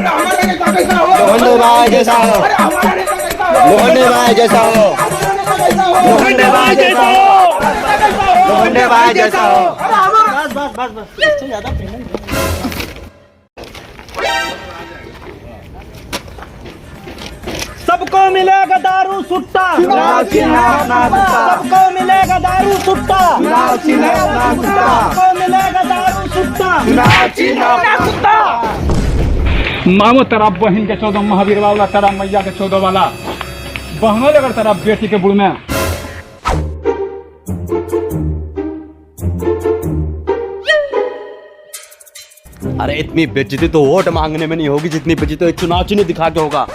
लोखंडे भाई जैसा हो, लोखंडे भाई जैसा हो, लोखंडे भाई जैसा हो, लोखंडे भाई जैसा हो। बस इससे ज्यादा पेमेंट सबको मिलेगा दारू सुट्टा, सबको मिलेगा दारू सुट्टा, सबको मिलेगा दारू सुट्टा। मामो तेरा बहन के 14 महावीर वाला, तेरा मैया के 14 वाला बहनों लगर तेरा बेटी के बुढ़ में। अरे इतनी बेइज्जती तो वोट मांगने में नहीं होगी जितनी बेइज्जती तो चुनाव चिन्ह दिखा के होगा।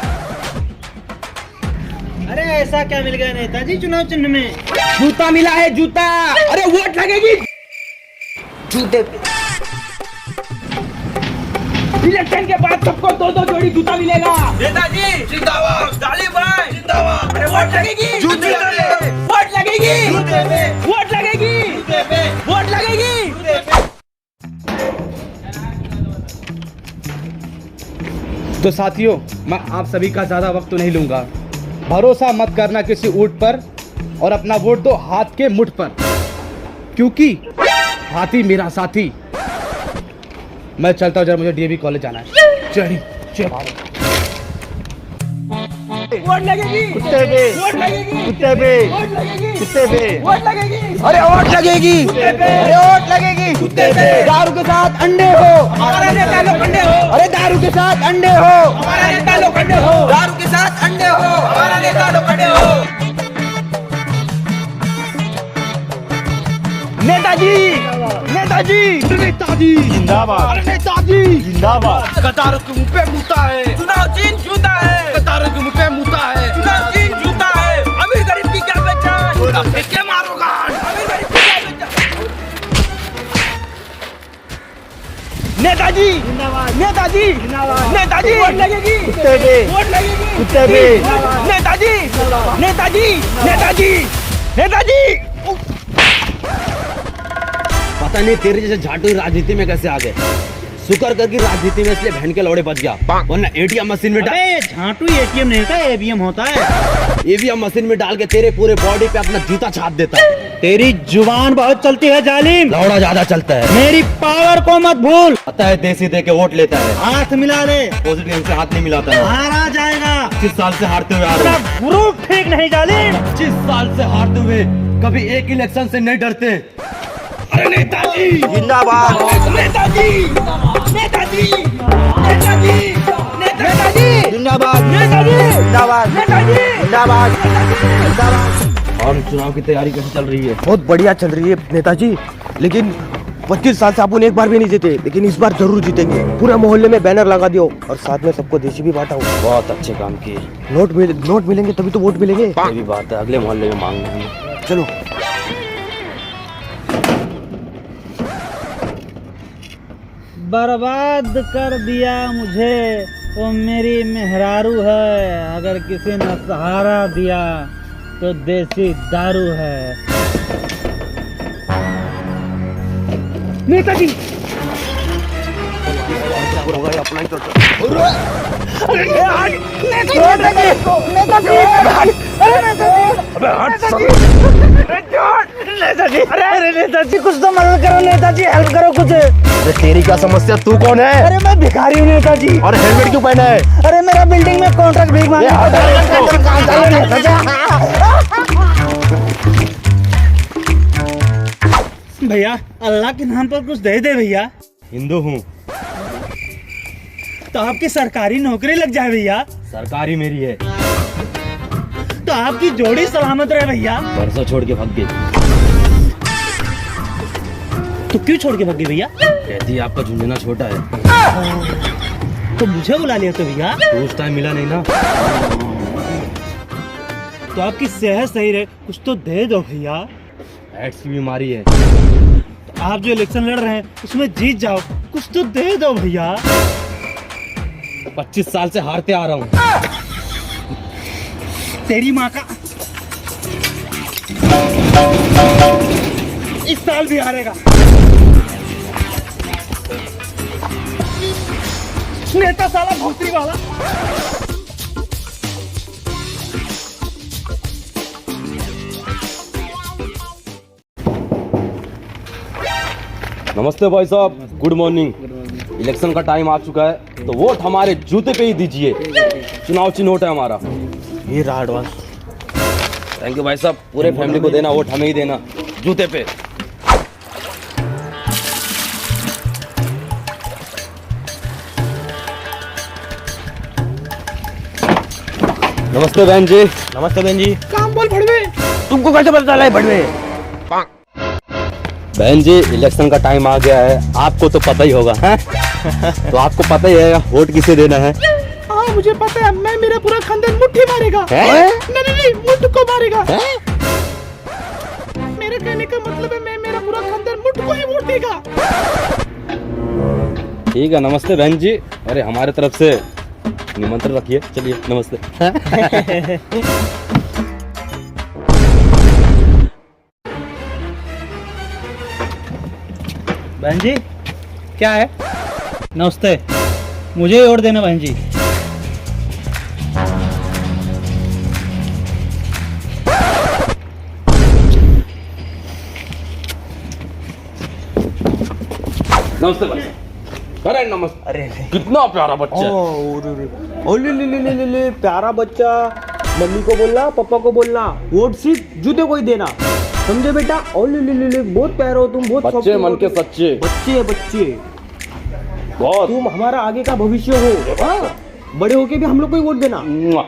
अरे ऐसा क्या मिल गया नेताजी चुनाव चिन्ह में? जूता मिला है, जूता। अरे वोट लगेगी जूते पे। इलेक्शन के बाद सबको 2-2 जोड़ी जूता मिलेगा। नेताजी जिंदाबाद, जालिम भाई जिंदाबाद। अरे वोट लगेगी जूते पे, वोट लगेगी जूते पे, वोट लगेगी जूते पे, वोट लगेगी जूते पे। तो साथियों, मैं आप सभी का ज़्यादा वक्त तो नहीं लूँगा। भरोसा मत करना किसी ऊँट पर और अपना वोट दो हाथ के मुठ पर, क्योंकि हाथी मेरा साथी। मैं चलता हूँ, जरा मुझे डीएवी कॉलेज जाना है। चलिए वोट लगेगी कुत्ते पे, वोट लगेगी कुत्ते पे, वोट लगेगी कुत्ते पे। वोट लगेगी अरे वोट लगेगी, अरे वोट लगेगी कुत्ते पे। दारू के साथ अंडे हो, हमारा नेता लोखंडे हो, अरे दारू के साथ अंडे हो, हमारा नेता लोखंडे हो, दारू के साथ अंडे हो, हमारा नेता लोखंडे हो। नेताजी, नेताजी, नेताजी जिंदाबाद, अरे नेताजी जिंदाबाद। कतारों के मुंह पे मुता है, चुनाव चिन्ह जूता है, कतारों के मुंह पे मुता है, चुनाव चिन्ह जूता है। अमीर गरीब की क्या पहचान, के मारो गान, अमीर गरीब की क्या पहचान। नेताजी जिंदाबाद, नेताजी जिंदाबाद। नेताजी वोट लगेगी कुत्ते पे, वोट लगेगी कुत्ते पे। नेताजी नेताजी, नेताजी, नेताजी। पता नहीं तेरे जैसे झाटू राजनीति में कैसे आ गए। शुक्र कर की राजनीति में इसलिए बहन के लौड़े बच गया, वरना एटीएम मशीन में अबे झांटू एटीएम नहीं होता, एवीएम होता है। ईवीएम मशीन में डाल के तेरे पूरे बॉडी पे अपना जूता छाप देता है। तेरी जुबान बहुत चलती है जालिम, लौड़ा ज्यादा चलता है। मेरी पावर को मत भूल। पता है देसी दे के वोट लेता है, हाथ मिला ले, पॉजिटिव से हाथ नहीं मिलाता है। हारा जाएगा। 25 साल से हारते हुए आ रहे हैं। गुरु ठीक नहीं जालिम। 25 साल से हारते हुए कभी एक इलेक्शन से नहीं डरते। अरे नेताजी जिंदाबाद, नेताजी नेताजी नेताजी नेताजी जिंदाबाद, नेताजी जिंदाबाद, नेताजी जिंदाबाद, जिंदाबाद। और चुनाव की तैयारी कैसी चल रही है? बहुत बढ़िया चल रही है नेताजी, लेकिन 25 साल से अपन एक बार भी नहीं जीते, लेकिन इस बार जरूर जीतेंगे। पूरे मोहल्ले में बैनर लगा दियो और साथ में सबको देसी भी बांटा हो। बहुत अच्छे काम किए। नोट मिलेंगे तभी तो वोट मिलेंगे। ये भी बात है, अगले मोहल्ले में मांगना है। चलो बर्बाद कर दिया मुझे, वो मेरी मेहरारू है। अगर किसी ने सहारा दिया तो देसी दारू है। नेताजी अपना ही चलता। अरे नेताजी कुछ तो मदद करो, नेताजी हेल्प करो कुछ। अरे तेरी क्या समस्या, तू कौन है? अरे मैं भिखारी हूँ नेताजी। और हेलमेट क्यों पहना है? अरे मेरा बिल्डिंग में कॉन्ट्रैक्ट भीख मांगने भैया, अल्लाह के नाम पर कुछ दे दे भैया। हिंदू हूँ। तो आपकी सरकारी नौकरी लग जाए भैया। सरकारी मेरी है। तो आपकी जोड़ी सलामत रहे भैया। परसों छोड़ के भाग गई। तो क्यों छोड़ के भाग गई भैया? कहती है आपका झुंझुना छोटा है। तो मुझे बुला लिया तो भैया। तो उस टाइम मिला नहीं ना। तो आपकी सेहत सही रहे, कुछ तो दे दो भैया। एड्स की बीमारी है। तो आप जो इलेक्शन लड़ रहे हैं उसमें जीत जाओ, कुछ तो दे दो भैया। 25 साल से हारते आ रहा हूँ। तेरी माँ का, इस साल भी हारेगा। नेता साला भौतरी वाला। नमस्ते भाई साहब, गुड मॉर्निंग। इलेक्शन का टाइम आ चुका है तो वोट हमारे जूते पे ही दीजिए। चुनाव चिन्ह वोट है हमारा। ये रहा एडवांस। थैंक यू भाई साहब, पूरे फैमिली को देना वोट, हमें ही देना जूते पे। नमस्ते बहन जी। नमस्ते बहन जी। काम बोल भड़वे। तुमको कैसे पता चला है बड़वे? बहन जी, इलेक्शन का टाइम आ गया है, आपको तो पता ही होगा है? तो आपको पता ही है वोट किसे देना है। हाँ मुझे पता है, मैं मेरा पूरा खानदान मुट्ठी मारेगा। नहीं मुट्ठ को मारेगा। मेरे कहने का मतलब है मैं मेरा पूरा खानदान मुट्ठ को ही वोट देगा। ठीक है, नमस्ते बहन जी। अरे हमारे तरफ से निमंत्रण रखिए। चलिए नमस्ते। बहन जी क्या है? नमस्ते, मुझे ही वोट देना बहन जी। नमस्ते भाई। अरे नमस्ते। अरे कितना प्यारा बच्चा है। ले प्यारा बच्चा। मम्मी को बोलना, पापा को बोलना, वोट सिर्फ जूते को ही देना, समझे बेटा? ले बहुत प्यारे हो तुम, बहुत बच्चे मन के सच्चे। बच्चे बहुत। तुम हमारा आगे का भविष्य हो। हाँ, बड़े होके भी हम लोग को ही वोट देना। चलो।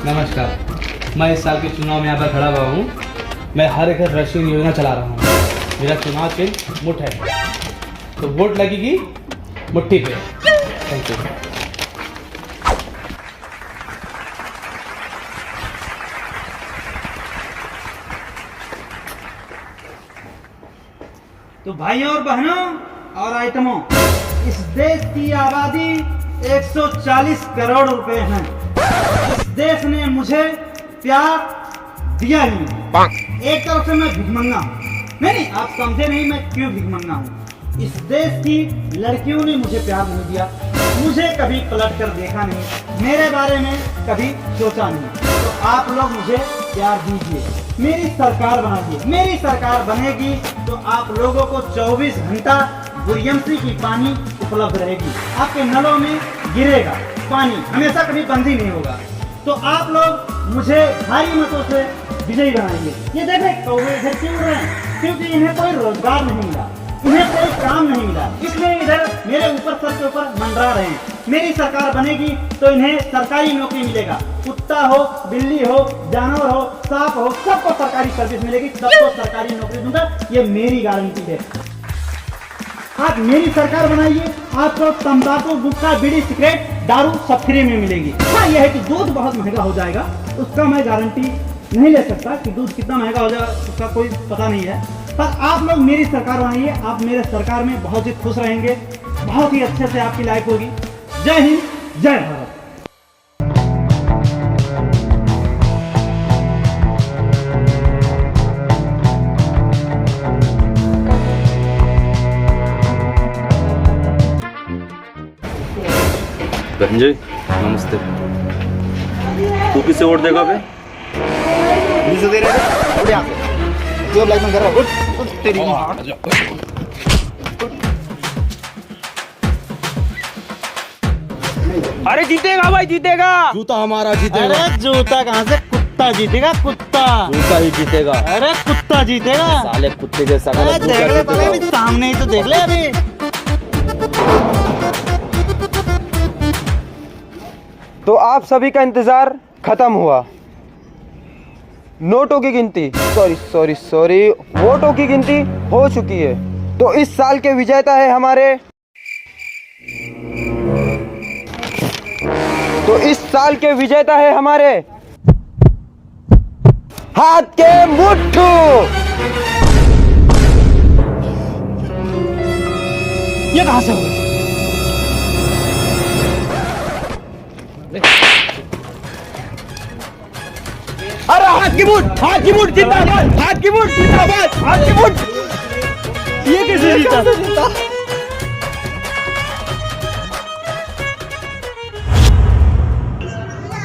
नमस्कार, मैं इस साल के चुनाव में यहाँ पर खड़ा हुआ हूँ। मैं हर एक राष्ट्रीय योजना चला रहा हूँ। मेरा चुनाव चिन्ह मुठ है, तो वोट लगेगी मुट्ठी पे। Thank you. तो भाइयों और बहनों और आइटमों, इस देश की आबादी 140 करोड़ रुपए है। इस देश ने मुझे प्यार दिया ही नहीं। एक तरफ से मैं भिखमंगा हूँ। नहीं, आप समझे नहीं मैं क्यों भिखमंगा हूँ। इस देश की लड़कियों ने मुझे प्यार नहीं दिया, मुझे कभी पलट कर देखा नहीं, मेरे बारे में कभी सोचा नहीं। तो आप लोग मुझे प्यार दीजिए, मेरी सरकार बनाइए। मेरी सरकार बनेगी तो आप लोगों को 24 घंटा बुरियमसी की पानी उपलब्ध रहेगी। आपके नलों में गिरेगा पानी, हमेशा कभी बंद ही नहीं होगा। तो आप लोग मुझे भारी मतों से विजयी बनाइए। ये देख रहे कौवे इधर क्यों उड़ रहे हैं? क्योंकि इन्हें कोई रोजगार नहीं मिला, इन्हें कोई काम नहीं मिला, इसलिए इधर मेरे ऊपर सर के ऊपर मंडरा रहे हैं। मेरी सरकार बनेगी तो इन्हें सरकारी नौकरी मिलेगा। कुत्ता हो, बिल्ली हो, जानवर हो, सांप हो, सबको सरकारी सर्विस मिलेगी, सबको सरकारी नौकरी दूंगा, ये मेरी गारंटी है। आप मेरी सरकार बनाइए, आपको तंबाकू, गुटखा, बीड़ी, सिगरेट, दारू सब फ्री में मिलेगी। हाँ, यह है कि दूध बहुत महंगा हो जाएगा, उसका मैं गारंटी नहीं ले सकता कि दूध कितना महंगा हो जाएगा, उसका कोई पता नहीं है। पर आप लोग मेरी सरकार बनाइए, आप मेरे सरकार में बहुत ही खुश रहेंगे, बहुत ही अच्छे से आपकी लाइफ होगी। जय हिंद, जय भारत। बहन जी नमस्ते। तू किसे वोट देगा बे? मुझे दे रहे हैं। उठ यहाँ से। तू अब लाइफ में कर रहा है। उठ तेरी अरे जीतेगा भाई, जीतेगा। जूता हमारा जीतेगा। अरे जूता कहाँ से? कुत्ता जीतेगा, कुत्ता। जूता ही जीतेगा। अरे कुत्ता जीतेगा। साले कुत्ते के साथ अरे देख ले पहले, अभी सामने ही तो देख ले अभी। तो आप सभी का इंतजार खत्म हुआ। नोटों की गिनती, सॉरी, वोटों की गिनती हो चुकी है। तो इस साल के विजेता है हमारे, हाथ के मुट्ठू। ये कहाँ से हो गया? अरे हाथ की मुठ जिंदाबाद, हाथ की मुठ जिंदाबाद, हाथ की मुठ। ये कैसे जीता?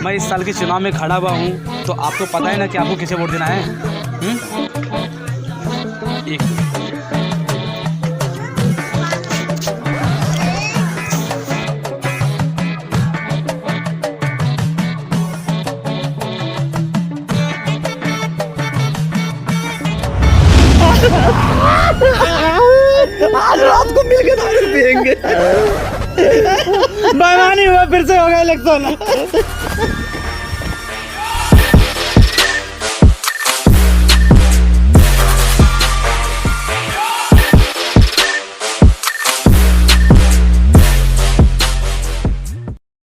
मैं इस साल के चुनाव में खड़ा हुआ हूँ, तो आपको पता है ना कि आपको किसे वोट देना है? एक आज रात को मिलके दारू पियेंगे। बेईमानी हुआ, फिर से हो गया इलेक्शन।